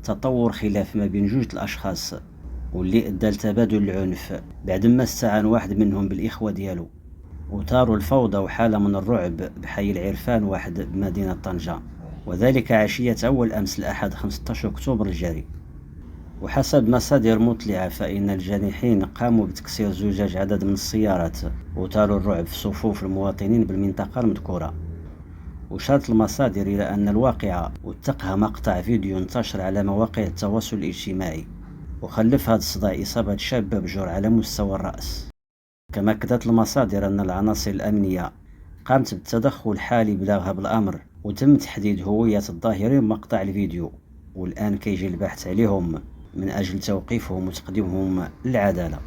تطور خلاف ما بين جوج الأشخاص واللي أدى لتبادل العنف بعدما استعان واحد منهم بالإخوة ديالو، وثاروا الفوضى وحالة من الرعب بحي العرفان واحد بمدينة طنجة، وذلك عشية أول أمس الأحد 15 أكتوبر الجاري. وحسب مصادر مطلعة فإن الجانحين قاموا بتكسير زجاج عدد من السيارات وثاروا الرعب في صفوف المواطنين بالمنطقة المذكورة. وشارت المصادر إلى أن الواقعة وثقها مقطع فيديو انتشر على مواقع التواصل الاجتماعي وخلف هذا الصداع إصابة شابة بجرح على مستوى الرأس. كما أكدت المصادر أن العناصر الأمنية قامت بالتدخل الحالي بلاغها بالأمر، وتم تحديد هوية الظاهرين بمقطع الفيديو، والآن كيجي البحث عليهم من أجل توقيفهم وتقديمهم للعدالة.